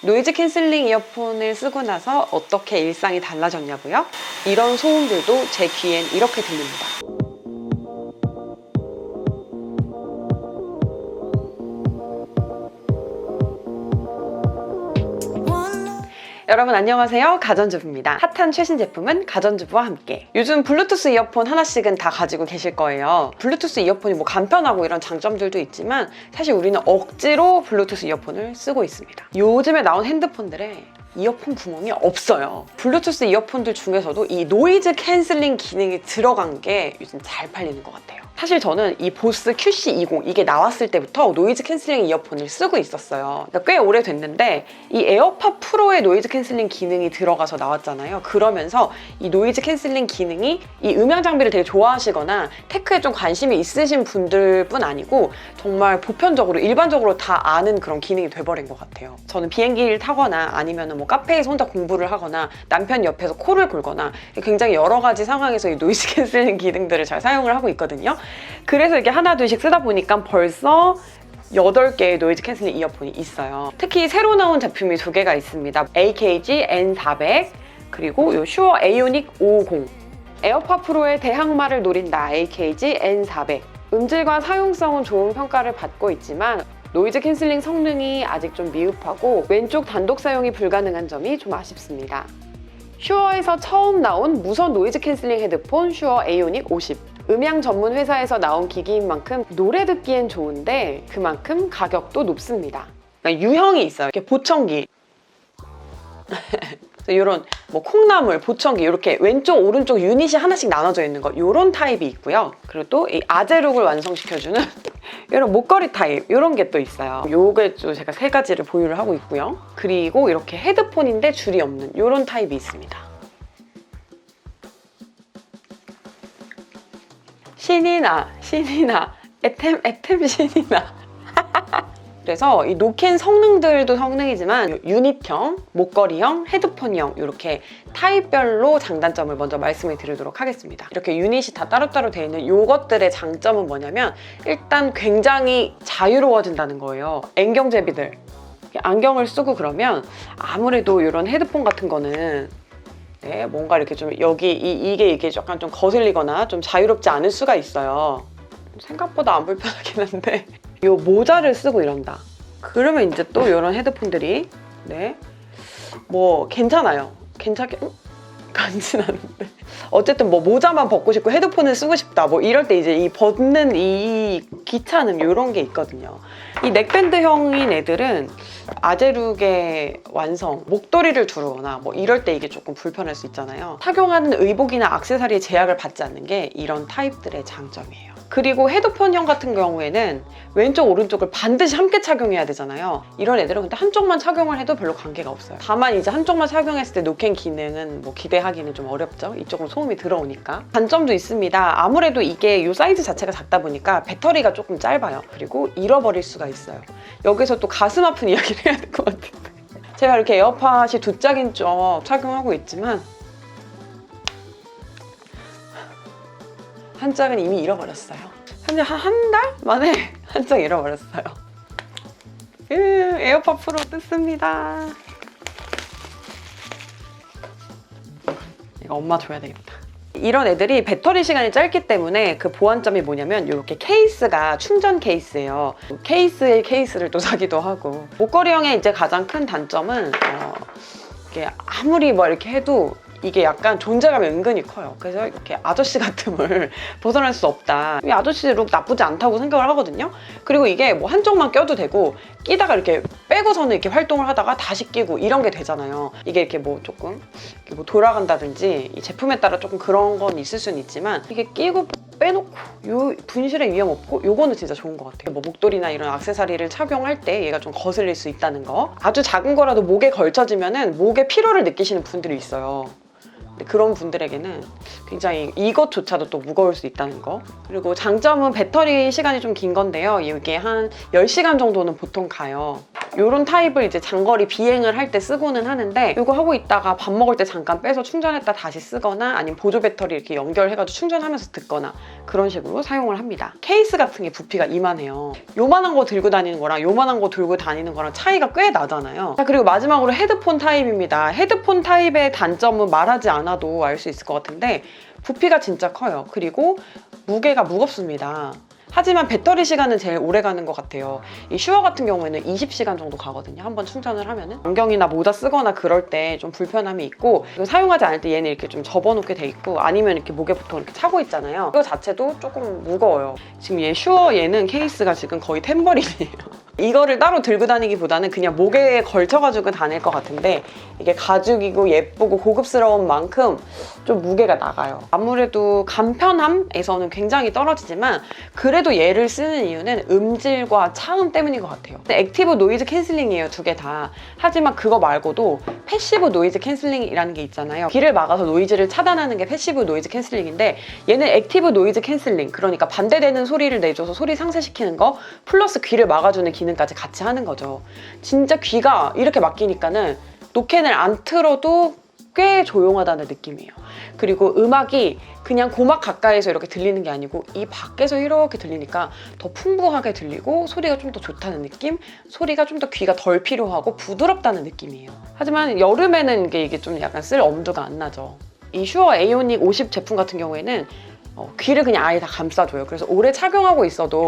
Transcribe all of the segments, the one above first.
노이즈 캔슬링 이어폰을 쓰고 나서 어떻게 일상이 달라졌냐고요? 이런 소음들도 제 귀엔 이렇게 들립니다. 여러분 안녕하세요. 가전주부입니다. 핫한 최신 제품은 가전주부와 함께. 요즘 블루투스 이어폰 하나씩은 다 가지고 계실 거예요. 블루투스 이어폰이 뭐 간편하고 이런 장점들도 있지만 사실 우리는 억지로 블루투스 이어폰을 쓰고 있습니다. 요즘에 나온 핸드폰들에 이어폰 구멍이 없어요. 블루투스 이어폰들 중에서도 이 노이즈 캔슬링 기능이 들어간 게 요즘 잘 팔리는 것 같아요. 사실 저는 이 보스 QC20 이게 나왔을 때부터 노이즈 캔슬링 이어폰을 쓰고 있었어요. 그러니까 꽤 오래됐는데 이 에어팟 프로의 노이즈 캔슬링 기능이 들어가서 나왔잖아요. 그러면서 이 노이즈 캔슬링 기능이 이 음향 장비를 되게 좋아하시거나 테크에 좀 관심이 있으신 분들뿐 아니고 정말 보편적으로 일반적으로 다 아는 그런 기능이 돼버린 것 같아요. 저는 비행기를 타거나 아니면 뭐 카페에서 혼자 공부를 하거나 남편 옆에서 코를 골거나 굉장히 여러 가지 상황에서 이 노이즈 캔슬링 기능들을 잘 사용을 하고 있거든요. 그래서 이렇게 하나 둘씩 쓰다 보니까 벌써 8개의 노이즈 캔슬링 이어폰이 있어요. 특히 새로 나온 제품이 2개가 있습니다. AKG N400 그리고 요 슈어 에이오닉 550. 에어팟 프로의 대항마를 노린다 AKG N400. 음질과 사용성은 좋은 평가를 받고 있지만 노이즈 캔슬링 성능이 아직 좀 미흡하고 왼쪽 단독 사용이 불가능한 점이 좀 아쉽습니다. 슈어에서 처음 나온 무선 노이즈 캔슬링 헤드폰 슈어 에이오닉 50. 음향 전문 회사에서 나온 기기인 만큼 노래 듣기엔 좋은데 그만큼 가격도 높습니다. 유형이 있어요. 이렇게 보청기. 이런 뭐 콩나물, 보청기 이렇게 왼쪽, 오른쪽 유닛이 하나씩 나눠져 있는 거 이런 타입이 있고요. 그리고 또 이 아재룩을 완성시켜주는 이런 목걸이 타입 이런 게 또 있어요. 요게 또 제가 3가지를 보유를 하고 있고요. 그리고 이렇게 헤드폰인데 줄이 없는 이런 타입이 있습니다. 신이 나, 애템 신이 나. 그래서 이 노캔 성능들도 성능이지만 유닛형, 목걸이형, 헤드폰형 이렇게 타입별로 장단점을 먼저 말씀을 드리도록 하겠습니다. 이렇게 유닛이 다 따로따로 되어 있는 이것들의 장점은 뭐냐면 일단 굉장히 자유로워진다는 거예요. 안경제비들 안경을 쓰고 그러면 아무래도 이런 헤드폰 같은 거는 뭔가 이렇게 좀 여기 이게 약간 좀 거슬리거나 좀 자유롭지 않을 수가 있어요. 생각보다 안 불편하긴 한데 이 모자를 쓰고 이런다. 그러면 이제 또 이런 헤드폰들이 뭐 괜찮아요. 괜찮진 않은데 어쨌든 뭐 모자만 벗고 싶고 헤드폰을 쓰고 싶다 뭐 이럴 때 이제 이 벗는 이 귀찮음 이런 게 있거든요. 이 넥밴드형인 애들은 아재룩의 완성, 목도리를 두르거나 뭐 이럴 때 이게 조금 불편할 수 있잖아요. 착용하는 의복이나 액세서리에 제약을 받지 않는 게 이런 타입들의 장점이에요. 그리고 헤드폰형 같은 경우에는 왼쪽, 오른쪽을 반드시 함께 착용해야 되잖아요. 이런 애들은 근데 한쪽만 착용을 해도 별로 관계가 없어요. 다만 이제 한쪽만 착용했을 때 노캔 기능은 뭐 기대하기는 좀 어렵죠. 이쪽으로 소음이 들어오니까. 단점도 있습니다. 아무래도 이게 이 사이즈 자체가 작다 보니까 배터리가 조금 짧아요. 그리고 잃어버릴 수가 있어요. 여기서 또 가슴 아픈 이야기를 해야 될 것 같은데 제가 이렇게 에어팟이 2짝인 쪽 착용하고 있지만 한 짝은 이미 잃어버렸어요. 현재 한 달 만에 한 짝 잃어버렸어요. 에어팟 프로 뜯습니다. 이거 엄마 줘야 되겠다. 이런 애들이 배터리 시간이 짧기 때문에 그 보완점이 뭐냐면 이렇게 케이스가 충전 케이스예요. 케이스에 케이스를 또 사기도 하고. 목걸이형의 이제 가장 큰 단점은 이게 아무리 뭐 이렇게 해도 이게 약간 존재감이 은근히 커요. 그래서 이렇게 아저씨 같음을 벗어날 수 없다. 이 아저씨 룩 나쁘지 않다고 생각을 하거든요. 그리고 이게 뭐 한쪽만 껴도 되고 끼다가 이렇게 빼고서는 이렇게 활동을 하다가 다시 끼고 이런 게 되잖아요. 이게 이렇게 뭐 조금 이렇게 뭐 돌아간다든지 이 제품에 따라 조금 그런 건 있을 수는 있지만 이게 끼고 빼놓고 요 분실의 위험 없고 요거는 진짜 좋은 것 같아요. 뭐 목도리나 이런 액세서리를 착용할 때 얘가 좀 거슬릴 수 있다는 거. 아주 작은 거라도 목에 걸쳐지면은 목에 피로를 느끼시는 분들이 있어요. 그런 분들에게는 굉장히 이것조차도 또 무거울 수 있다는 거. 그리고 장점은 배터리 시간이 좀 긴 건데요. 이게 한 10시간 정도는 보통 가요. 이런 타입을 이제 장거리 비행을 할 때 쓰고는 하는데, 이거 하고 있다가 밥 먹을 때 잠깐 빼서 충전했다 다시 쓰거나 아니면 보조 배터리 이렇게 연결해가지고 충전하면서 듣거나 그런 식으로 사용을 합니다. 케이스 같은 게 부피가 이만해요. 요만한 거 들고 다니는 거랑 요만한 거 들고 다니는 거랑 차이가 꽤 나잖아요. 자, 그리고 마지막으로 헤드폰 타입입니다. 헤드폰 타입의 단점은 말하지 않아도 알 수 있을 것 같은데 부피가 진짜 커요. 그리고 무게가 무겁습니다. 하지만 배터리 시간은 제일 오래 가는 것 같아요. 이 슈어 같은 경우에는 20시간 정도 가거든요. 한번 충전을 하면은. 안경이나 모자 쓰거나 그럴 때 좀 불편함이 있고, 그리고 사용하지 않을 때 얘는 이렇게 좀 접어놓게 돼 있고, 아니면 이렇게 목에 보통 이렇게 차고 있잖아요. 이거 자체도 조금 무거워요. 지금 얘 슈어 얘는 케이스가 지금 거의 템버린이에요. 이거를 따로 들고 다니기보다는 그냥 목에 걸쳐가지고 다닐 것 같은데, 이게 가죽이고 예쁘고 고급스러운 만큼 좀 무게가 나가요. 아무래도 간편함에서는 굉장히 떨어지지만 그래도 얘를 쓰는 이유는 음질과 차음 때문인 것 같아요. 액티브 노이즈 캔슬링이에요, 두 개 다. 하지만 그거 말고도 패시브 노이즈 캔슬링이라는 게 있잖아요. 귀를 막아서 노이즈를 차단하는 게 패시브 노이즈 캔슬링인데, 얘는 액티브 노이즈 캔슬링, 그러니까 반대되는 소리를 내줘서 소리 상쇄시키는 거 플러스 귀를 막아주는 기능까지 같이 하는 거죠. 진짜 귀가 이렇게 막히니까는 노캔을 안 틀어도 꽤 조용하다는 느낌이에요. 그리고 음악이 그냥 고막 가까이서 이렇게 들리는 게 아니고 이 밖에서 이렇게 들리니까 더 풍부하게 들리고 소리가 좀 더 좋다는 느낌? 소리가 좀 더 귀가 덜 필요하고 부드럽다는 느낌이에요. 하지만 여름에는 이게 좀 약간 쓸 엄두가 안 나죠. 이 슈어 에이오닉 50 제품 같은 경우에는 귀를 그냥 아예 다 감싸줘요. 그래서 오래 착용하고 있어도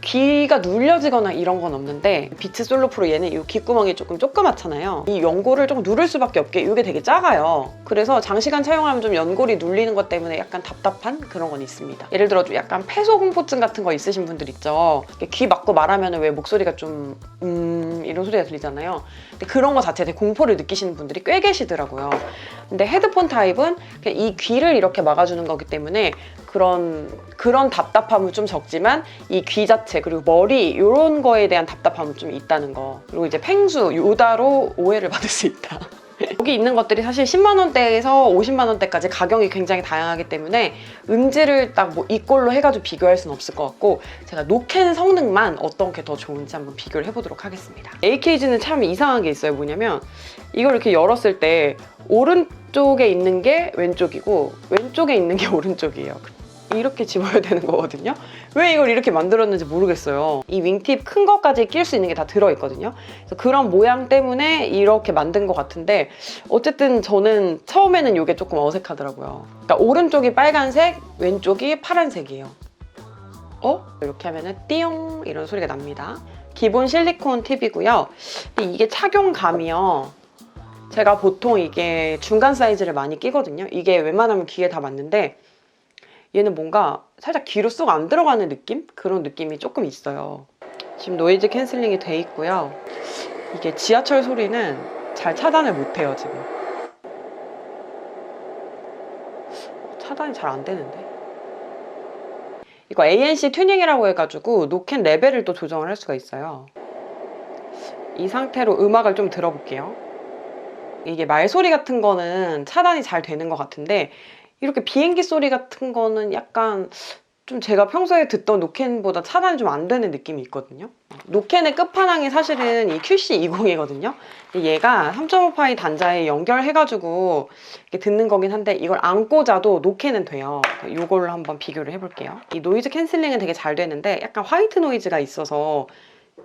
귀가 눌려지거나 이런 건 없는데, 비츠 솔로 프로 얘는 이 귓구멍이 조금 조그맣잖아요. 이 연골을 조금 누를 수밖에 없게 이게 되게 작아요. 그래서 장시간 사용하면 좀 연골이 눌리는 것 때문에 약간 답답한 그런 건 있습니다. 예를 들어 좀 약간 폐소공포증 같은 거 있으신 분들 있죠. 귀 막고 말하면 왜 목소리가 좀 이런 소리가 들리잖아요. 근데 그런 거 자체에 되게 공포를 느끼시는 분들이 꽤 계시더라고요. 근데 헤드폰 타입은 그냥 이 귀를 이렇게 막아주는 거기 때문에 그런 답답함은 좀 적지만 이 귀 자체 그리고 머리 이런 거에 대한 답답함은 좀 있다는 거. 그리고 이제 팽수, 요다로 오해를 받을 수 있다. 여기 있는 것들이 사실 10만 원대에서 50만 원대까지 가격이 굉장히 다양하기 때문에 음질을 딱 뭐 이꼴로 해가지고 비교할 수는 없을 것 같고, 제가 노캔 성능만 어떤 게 더 좋은지 한번 비교를 해보도록 하겠습니다. AKG는 참 이상한 게 있어요. 뭐냐면 이걸 이렇게 열었을 때 오른쪽에 있는 게 왼쪽이고 왼쪽에 있는 게 오른쪽이에요. 이렇게 집어야 되는 거거든요. 왜 이걸 이렇게 만들었는지 모르겠어요. 이 윙팁 큰 것까지 낄 수 있는 게 다 들어있거든요. 그래서 그런 모양 때문에 이렇게 만든 것 같은데, 어쨌든 저는 처음에는 이게 조금 어색하더라고요. 그러니까 오른쪽이 빨간색, 왼쪽이 파란색이에요. 이렇게 하면은 띠용 이런 소리가 납니다. 기본 실리콘 팁이고요. 이게 착용감이요. 제가 보통 이게 중간 사이즈를 많이 끼거든요. 이게 웬만하면 귀에 다 맞는데 얘는 뭔가 살짝 귀로 쏙 안 들어가는 느낌? 그런 느낌이 조금 있어요. 지금 노이즈 캔슬링이 돼 있고요. 이게 지하철 소리는 잘 차단을 못해요, 지금. 차단이 잘 안 되는데. 이거 ANC 튜닝이라고 해가지고 노캔 레벨을 또 조정을 할 수가 있어요. 이 상태로 음악을 좀 들어볼게요. 이게 말소리 같은 거는 차단이 잘 되는 것 같은데, 이렇게 비행기 소리 같은 거는 약간 좀 제가 평소에 듣던 노캔보다 차단이 좀 안 되는 느낌이 있거든요. 노캔의 끝판왕이 사실은 이 QC20이거든요. 얘가 3.5파이 단자에 연결해가지고 이렇게 듣는 거긴 한데, 이걸 안 꽂아도 노캔은 돼요. 이걸로 한번 비교를 해볼게요. 이 노이즈 캔슬링은 되게 잘 되는데 약간 화이트 노이즈가 있어서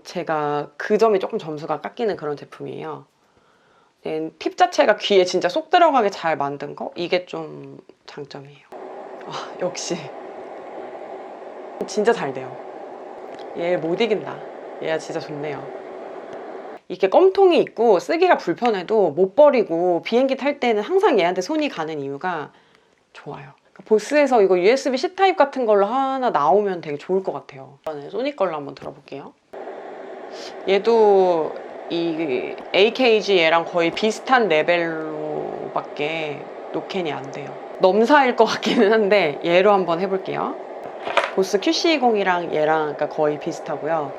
제가 그 점이 조금 점수가 깎이는 그런 제품이에요. 팁 자체가 귀에 진짜 쏙 들어가게 잘 만든 거? 이게 좀 장점이에요. 역시 진짜 잘 돼요. 얘 못 이긴다. 얘가 진짜 좋네요. 이렇게 껌통이 있고 쓰기가 불편해도 못 버리고 비행기 탈 때는 항상 얘한테 손이 가는 이유가 좋아요. 보스에서 이거 USB-C 타입 같은 걸로 하나 나오면 되게 좋을 것 같아요. 이번에 소니 걸로 한번 들어볼게요. 얘도 이 AKG 얘랑 거의 비슷한 레벨로밖에 노캔이 안 돼요. 넘사일 것 같기는 한데 얘로 한번 해볼게요. 보스 QC20이랑 얘랑 거의 비슷하고요.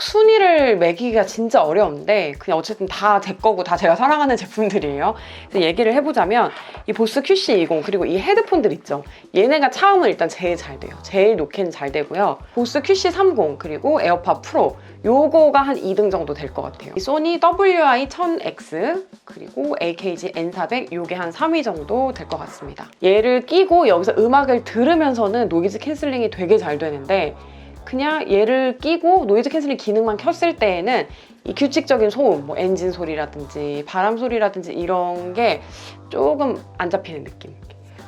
딱 순위를 매기기가 진짜 어려운데 그냥 어쨌든 다 제 거고 다 제가 사랑하는 제품들이에요. 그래서 얘기를 해보자면 이 보스 QC20 그리고 이 헤드폰들 있죠. 얘네가 차음은 일단 제일 잘 돼요. 제일 노캔 잘 되고요. 보스 QC30 그리고 에어팟 프로 요거가 한 2등 정도 될 것 같아요. 이 소니 WI-1000X 그리고 AKG N400 요게 한 3위 정도 될 것 같습니다. 얘를 끼고 여기서 음악을 들으면서는 노이즈 캔슬링이 되게 잘 되는데 그냥 얘를 끼고 노이즈 캔슬링 기능만 켰을 때에는 이 규칙적인 소음, 뭐 엔진 소리라든지 바람 소리라든지 이런 게 조금 안 잡히는 느낌.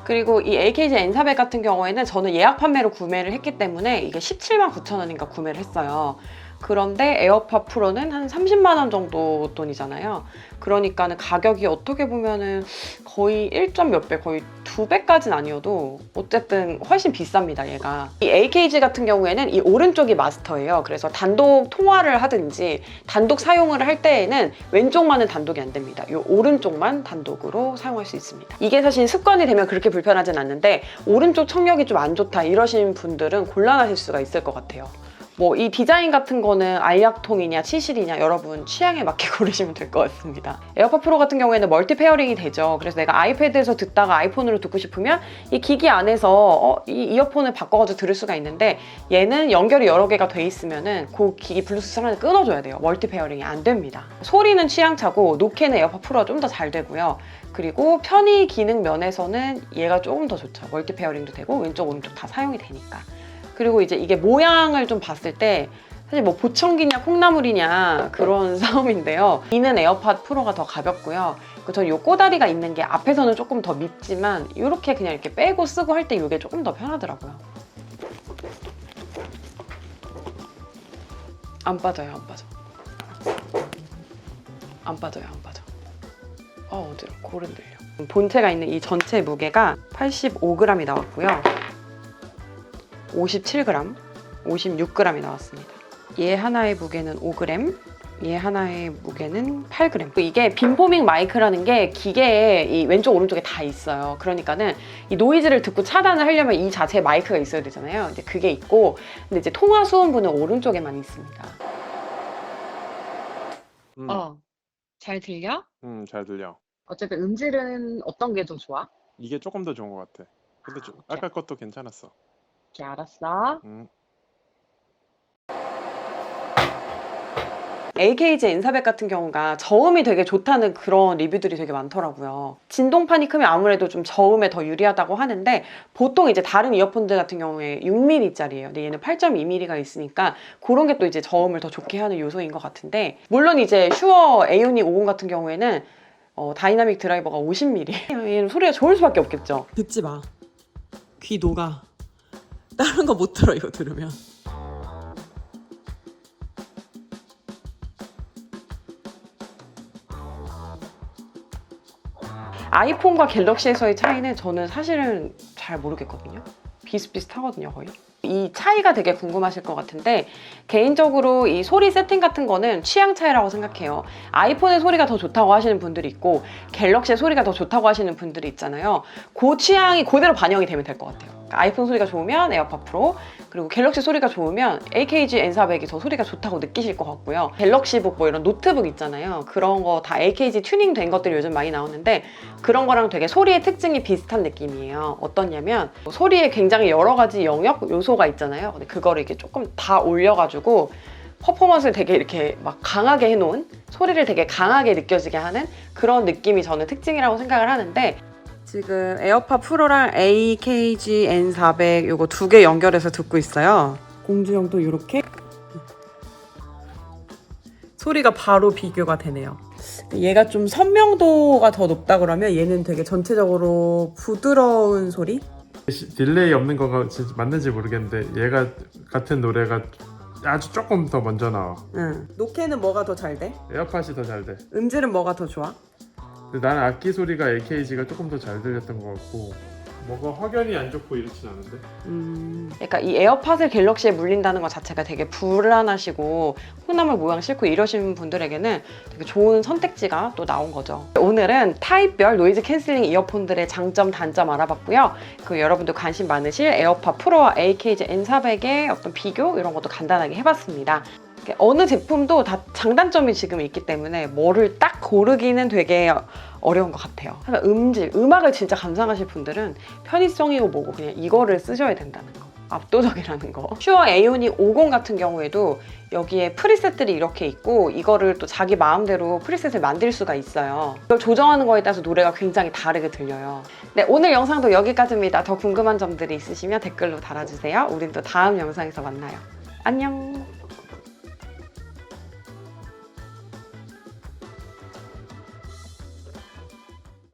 그리고 이 AKG N400 같은 경우에는 저는 예약 판매로 구매를 했기 때문에 이게 179,000원인가 구매를 했어요. 그런데 에어팟 프로는 한 30만 원 정도 돈이잖아요. 그러니까는 가격이 어떻게 보면은 거의 1점 몇 배, 거의 2배까지는 아니어도 어쨌든 훨씬 비쌉니다, 얘가. 이 AKG 같은 경우에는 이 오른쪽이 마스터예요. 그래서 단독 통화를 하든지 단독 사용을 할 때에는 왼쪽만은 단독이 안 됩니다. 이 오른쪽만 단독으로 사용할 수 있습니다. 이게 사실 습관이 되면 그렇게 불편하진 않는데 오른쪽 청력이 좀 안 좋다 이러신 분들은 곤란하실 수가 있을 것 같아요. 뭐 이 디자인 같은 거는 알약통이냐 치실이냐 여러분 취향에 맞게 고르시면 될 것 같습니다. 에어팟 프로 같은 경우에는 멀티 페어링이 되죠. 그래서 내가 아이패드에서 듣다가 아이폰으로 듣고 싶으면 이 기기 안에서 이 이어폰을 바꿔가지고 들을 수가 있는데 얘는 연결이 여러 개가 돼 있으면은 그 기기 블루투스 하나를 끊어줘야 돼요. 멀티 페어링이 안 됩니다. 소리는 취향차고 노캔은 에어팟 프로가 좀 더 잘 되고요. 그리고 편의 기능 면에서는 얘가 조금 더 좋죠. 멀티 페어링도 되고 왼쪽 오른쪽 다 사용이 되니까. 그리고 이제 이게 모양을 좀 봤을 때 사실 뭐 보청기냐 콩나물이냐 그런 싸움인데요. 이는 에어팟 프로가 더 가볍고요. 저는 요 꼬다리가 있는 게 앞에서는 조금 더 밉지만 이렇게 그냥 이렇게 빼고 쓰고 할 때 이게 조금 더 편하더라고요. 안 빠져요, 안 빠져. 안 빠져요, 안 빠져. 어지러워, 골 흔들려. 본체가 있는 이 전체 무게가 85g이 나왔고요. 57g, 56g이 나왔습니다. 얘 하나의 무게는 5g, 얘 하나의 무게는 8g. 이게 빔포밍 마이크라는 게 기계에 이 왼쪽 오른쪽에 다 있어요. 그러니까는 이 노이즈를 듣고 차단을 하려면 이 자체에 마이크가 있어야 되잖아요. 이제 그게 있고, 근데 이제 통화 수음부는 오른쪽에만 있습니다. 잘 들려? 잘 들려. 어쨌든 음질은 어떤 게 더 좋아? 이게 조금 더 좋은 것 같아. 근데 좀 아까 것도 괜찮았어. 오케이, 알았어. AKG N400 같은 경우가 저음이 되게 좋다는 그런 리뷰들이 되게 많더라고요. 진동판이 크면 아무래도 좀 저음에 더 유리하다고 하는데 보통 이제 다른 이어폰들 같은 경우에 6mm짜리예요. 근데 얘는 8.2mm가 있으니까 그런 게 또 이제 저음을 더 좋게 하는 요소인 것 같은데 물론 이제 슈어 에이오닉 50 같은 경우에는 다이나믹 드라이버가 50mm. 얘는 소리가 좋을 수밖에 없겠죠. 듣지 마. 귀 녹아. 다른 거 못 들어 이거 들으면. 아이폰과 갤럭시에서의 차이는 저는 사실은 잘 모르겠거든요. 비슷비슷하거든요, 거의. 이 차이가 되게 궁금하실 것 같은데 개인적으로 이 소리 세팅 같은 거는 취향 차이라고 생각해요. 아이폰의 소리가 더 좋다고 하시는 분들이 있고 갤럭시의 소리가 더 좋다고 하시는 분들이 있잖아요. 그 취향이 그대로 반영이 되면 될 것 같아요. 그러니까 아이폰 소리가 좋으면 에어팟 프로, 그리고 갤럭시 소리가 좋으면 AKG N400이 더 소리가 좋다고 느끼실 것 같고요. 갤럭시북 뭐 이런 노트북 있잖아요. 그런 거 다 AKG 튜닝 된 것들이 요즘 많이 나오는데 그런 거랑 되게 소리의 특징이 비슷한 느낌이에요. 어떠냐면 소리에 굉장히 여러 가지 영역 요소가 있잖아요. 근데 그거를 이렇게 조금 다 올려가지고 퍼포먼스를 되게 이렇게 막 강하게 해놓은, 소리를 되게 강하게 느껴지게 하는 그런 느낌이 저는 특징이라고 생각을 하는데 지금 에어팟 프로랑 AKG N400 요거 두 개 연결해서 듣고 있어요. 공주형도 이렇게 소리가 바로 비교가 되네요. 얘가 좀 선명도가 더 높다 그러면 얘는 되게 전체적으로 부드러운 소리? 딜레이 없는 거가 진짜 맞는지 모르겠는데 얘가 같은 노래가 아주 조금 더 먼저 나와. 응. 노캔은 뭐가 더 잘 돼? 에어팟이 더 잘 돼. 음질은 뭐가 더 좋아? 근데 나는 악기 소리가 AKG가 조금 더 잘 들렸던 것 같고 뭐가 확연히 안 좋고 이렇진 않은데. 그러니까 이 에어팟을 갤럭시에 물린다는 것 자체가 되게 불안하시고 콩나물 모양 싫고 이러신 분들에게는 되게 좋은 선택지가 또 나온 거죠. 오늘은 타입별 노이즈 캔슬링 이어폰들의 장점, 단점 알아봤고요. 그 여러분도 관심 많으실 에어팟 프로와 AKG N400의 어떤 비교 이런 것도 간단하게 해봤습니다. 어느 제품도 다 장단점이 지금 있기 때문에 뭐를 딱 고르기는 되게 어려운 것 같아요. 하지만 음악을 진짜 감상하실 분들은 편의성이고 뭐고 그냥 이거를 쓰셔야 된다는 거. 압도적이라는 거. 슈어 에이오닉 50 같은 경우에도 여기에 프리셋들이 이렇게 있고 이거를 또 자기 마음대로 프리셋을 만들 수가 있어요. 이걸 조정하는 거에 따라서 노래가 굉장히 다르게 들려요. 네, 오늘 영상도 여기까지입니다. 더 궁금한 점들이 있으시면 댓글로 달아주세요. 우린 또 다음 영상에서 만나요. 안녕!